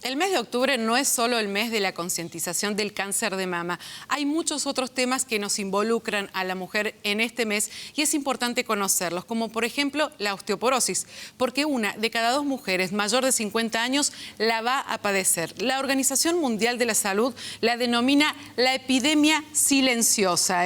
El mes de octubre no es solo el mes de la concientización del cáncer de mama. Hay muchos otros temas que nos involucran a la mujer en este mes y es importante conocerlos, como por ejemplo la osteoporosis, porque una de cada 2 mujeres mayor de 50 años la va a padecer. La Organización Mundial de la Salud la denomina la epidemia silenciosa.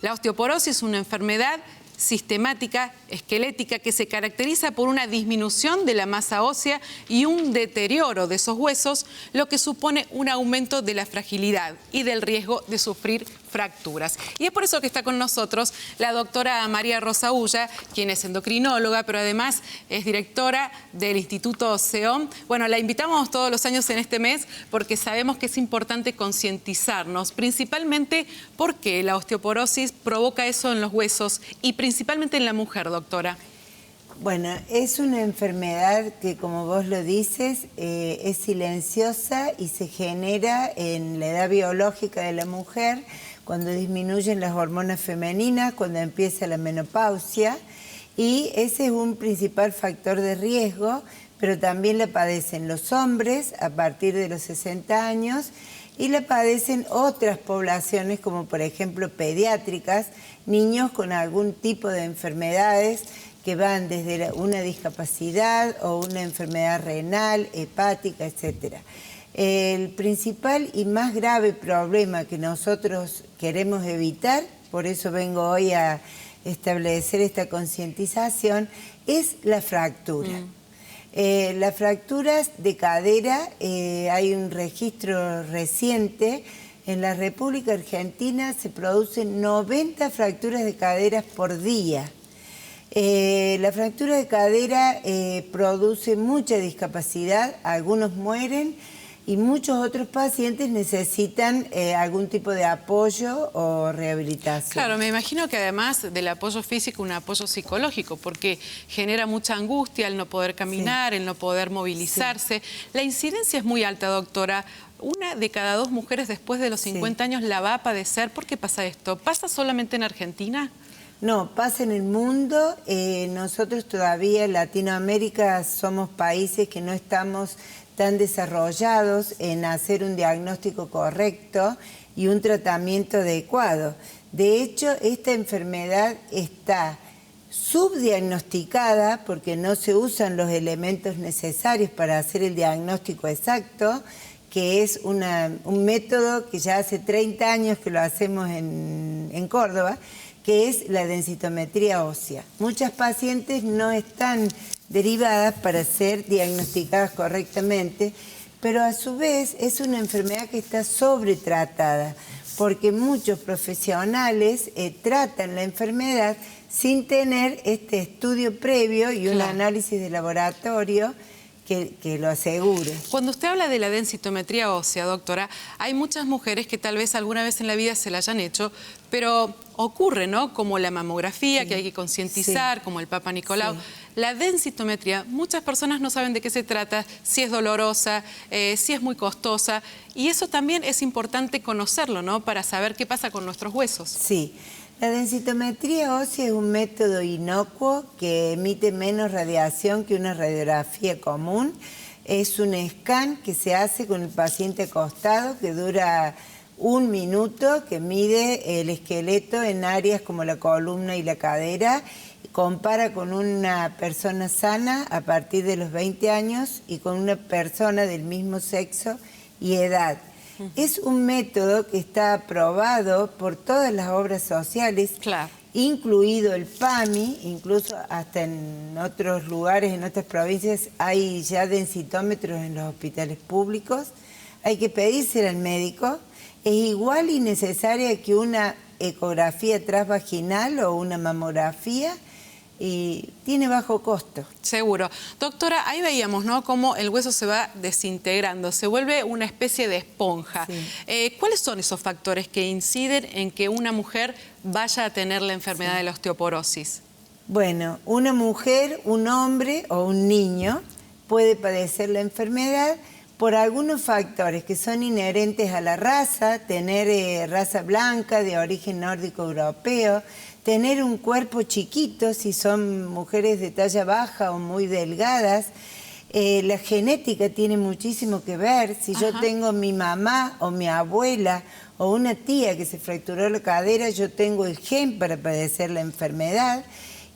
La osteoporosis es una enfermedad sistemática, esquelética, que se caracteriza por una disminución de la masa ósea y un deterioro de esos huesos, lo que supone un aumento de la fragilidad y del riesgo de sufrir fracturas. Y es por eso que está con nosotros la doctora María Rosa Ulla, quien es endocrinóloga, pero además es directora del Instituto SEOM. Bueno, la invitamos todos los años en este mes porque sabemos que es importante concientizarnos, principalmente porque la osteoporosis provoca eso en los huesos y principalmente en la mujer, doctora. Bueno, es una enfermedad que, como vos lo dices, es silenciosa y se genera en la edad biológica de la mujer, cuando disminuyen las hormonas femeninas, cuando empieza la menopausia, y ese es un principal factor de riesgo, pero también la padecen los hombres a partir de los 60 años y la padecen otras poblaciones, como por ejemplo pediátricas, niños con algún tipo de enfermedades que van desde una discapacidad o una enfermedad renal, hepática, etc. El principal y más grave problema que nosotros queremos evitar, por eso vengo hoy a establecer esta concientización, es la fractura. Las fracturas de cadera, hay un registro reciente, en la República Argentina se producen 90 fracturas de caderas por día. La fractura de cadera produce mucha discapacidad, algunos mueren y muchos otros pacientes necesitan algún tipo de apoyo o rehabilitación. Claro, me imagino que además del apoyo físico, un apoyo psicológico, porque genera mucha angustia el no poder caminar, sí, el no poder movilizarse. Sí. La incidencia es muy alta, doctora. Una de cada 2 mujeres después de los 50 años la va a padecer. ¿Por qué pasa esto? ¿Pasa solamente en Argentina? No, pasa en el mundo. Nosotros todavía en Latinoamérica somos países que no estamos tan desarrollados en hacer un diagnóstico correcto y un tratamiento adecuado. De hecho, esta enfermedad está subdiagnosticada porque no se usan los elementos necesarios para hacer el diagnóstico exacto, que es un método que ya hace 30 años que lo hacemos en Córdoba, que es la densitometría ósea. Muchas pacientes no están derivadas para ser diagnosticadas correctamente, pero a su vez es una enfermedad que está sobretratada, porque muchos profesionales tratan la enfermedad sin tener este estudio previo y un análisis de laboratorio que lo asegure. Cuando usted habla de la densitometría ósea, doctora, hay muchas mujeres que tal vez alguna vez en la vida se la hayan hecho, pero ocurre, ¿no? Como la mamografía, sí, que hay que concientizar, sí, como el Papa Nicolau. Sí. La densitometría, muchas personas no saben de qué se trata, si es dolorosa, si es muy costosa, y eso también es importante conocerlo, ¿no? Para saber qué pasa con nuestros huesos. Sí. La densitometría ósea es un método inocuo que emite menos radiación que una radiografía común. Es un scan que se hace con el paciente acostado, que dura 1 minuto, que mide el esqueleto en áreas como la columna y la cadera. Compara con una persona sana a partir de los 20 años y con una persona del mismo sexo y edad. Es un método que está aprobado por todas las obras sociales, claro, incluido el PAMI, incluso hasta en otros lugares, en otras provincias, hay ya densitómetros en los hospitales públicos. Hay que pedírselo al médico. Es igual y necesaria que una ecografía transvaginal o una mamografía, y tiene bajo costo. Seguro. Doctora, ahí veíamos, ¿no?, cómo el hueso se va desintegrando, se vuelve una especie de esponja. Sí. ¿Cuáles son esos factores que inciden en que una mujer vaya a tener la enfermedad, sí, de la osteoporosis? Bueno, una mujer, un hombre o un niño puede padecer la enfermedad por algunos factores que son inherentes a la raza, tener raza blanca de origen nórdico europeo, tener un cuerpo chiquito si son mujeres de talla baja o muy delgadas, La genética tiene muchísimo que ver. Si yo tengo mi mamá o mi abuela o una tía que se fracturó la cadera, yo tengo el gen para padecer la enfermedad.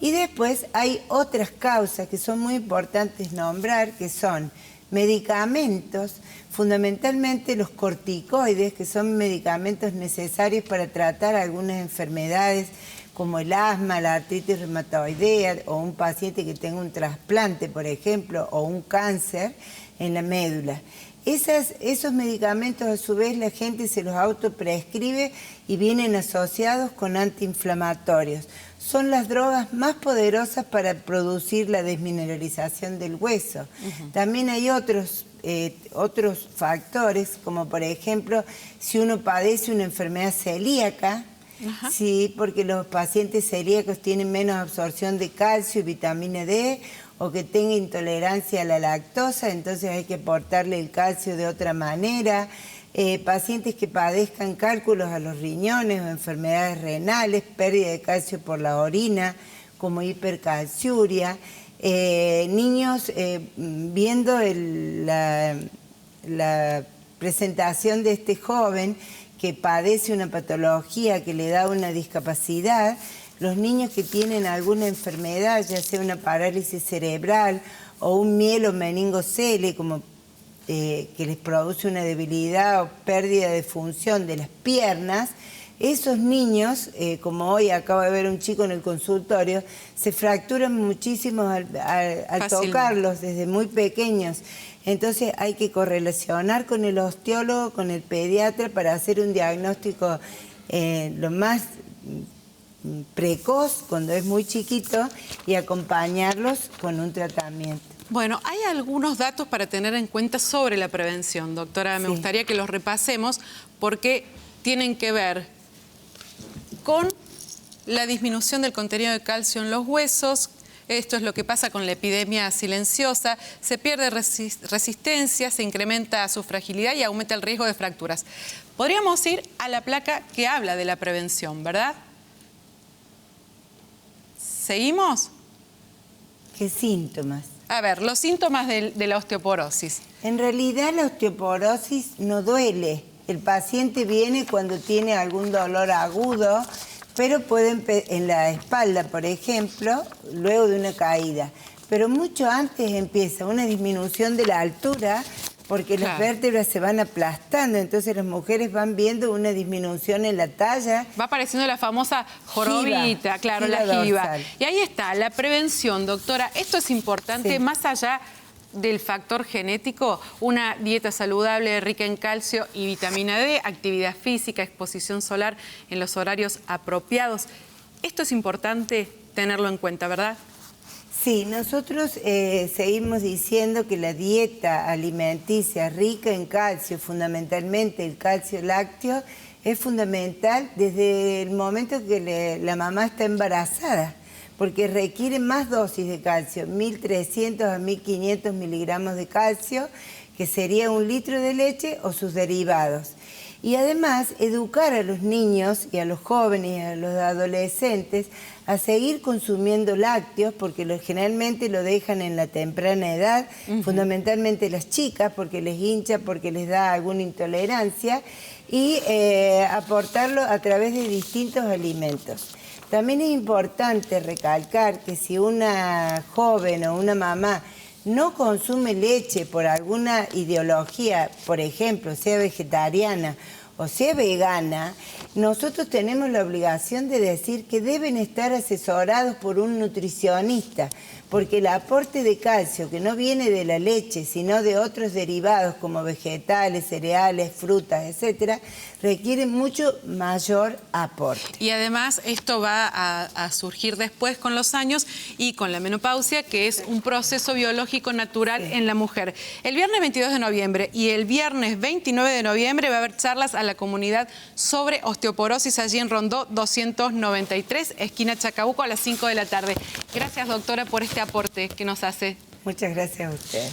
Y después hay otras causas que son muy importantes nombrar, que son medicamentos, fundamentalmente los corticoides, que son medicamentos necesarios para tratar algunas enfermedades como el asma, la artritis reumatoidea, o un paciente que tenga un trasplante, por ejemplo, o un cáncer en la médula. Esos medicamentos, a su vez, la gente se los autoprescribe y vienen asociados con antiinflamatorios. Son las drogas más poderosas para producir la desmineralización del hueso. También hay otros factores, como por ejemplo, si uno padece una enfermedad celíaca, sí, porque los pacientes celíacos tienen menos absorción de calcio y vitamina D, o que tenga intolerancia a la lactosa, entonces hay que aportarle el calcio de otra manera. Pacientes que padezcan cálculos a los riñones o enfermedades renales, pérdida de calcio por la orina, como hipercalciuria. Niños viendo la presentación de este joven que padece una patología que le da una discapacidad, los niños que tienen alguna enfermedad, ya sea una parálisis cerebral o un mielomeningocele, como que les produce una debilidad o pérdida de función de las piernas, esos niños, como hoy acabo de ver un chico en el consultorio, se fracturan muchísimo al tocarlos desde muy pequeños. Entonces hay que correlacionar con el osteólogo, con el pediatra, para hacer un diagnóstico lo más precoz, cuando es muy chiquito, y acompañarlos con un tratamiento. Bueno, hay algunos datos para tener en cuenta sobre la prevención, doctora. Me gustaría que los repasemos porque tienen que ver con la disminución del contenido de calcio en los huesos. Esto es lo que pasa con la epidemia silenciosa. Se pierde resistencia, se incrementa su fragilidad y aumenta el riesgo de fracturas. Podríamos ir a la placa que habla de la prevención, ¿verdad? ¿Seguimos? ¿Qué síntomas? A ver, los síntomas de la osteoporosis. En realidad la osteoporosis no duele. El paciente viene cuando tiene algún dolor agudo, pero puede en la espalda, por ejemplo, luego de una caída. Pero mucho antes empieza una disminución de la altura, porque las vértebras se van aplastando, entonces las mujeres van viendo una disminución en la talla. Va apareciendo la famosa jorobita, claro, la jiba. Y ahí está, la prevención, doctora. Esto es importante, más allá del factor genético, una dieta saludable, rica en calcio y vitamina D, actividad física, exposición solar en los horarios apropiados. Esto es importante tenerlo en cuenta, ¿verdad? Sí, nosotros seguimos diciendo que la dieta alimenticia rica en calcio, fundamentalmente el calcio lácteo, es fundamental desde el momento que la mamá está embarazada, porque requiere más dosis de calcio, 1.300 a 1.500 miligramos de calcio, que sería 1 litro de leche o sus derivados. Y además educar a los niños y a los jóvenes y a los adolescentes a seguir consumiendo lácteos, porque generalmente lo dejan en la temprana edad, fundamentalmente las chicas, porque les hincha, porque les da alguna intolerancia, y aportarlo a través de distintos alimentos. También es importante recalcar que si una joven o una mamá no consume leche por alguna ideología, por ejemplo, sea vegetariana o sea vegana, nosotros tenemos la obligación de decir que deben estar asesorados por un nutricionista, porque el aporte de calcio, que no viene de la leche, sino de otros derivados como vegetales, cereales, frutas, etcétera, requiere mucho mayor aporte. Y además esto va a surgir después con los años y con la menopausia, que es un proceso biológico natural en la mujer. El viernes 22 de noviembre y el viernes 29 de noviembre va a haber charlas a la comunidad sobre osteoporosis allí en Rondó 293, esquina Chacabuco, a las 5 de la tarde. Gracias, doctora, por este aporte que nos hace. Muchas gracias a usted.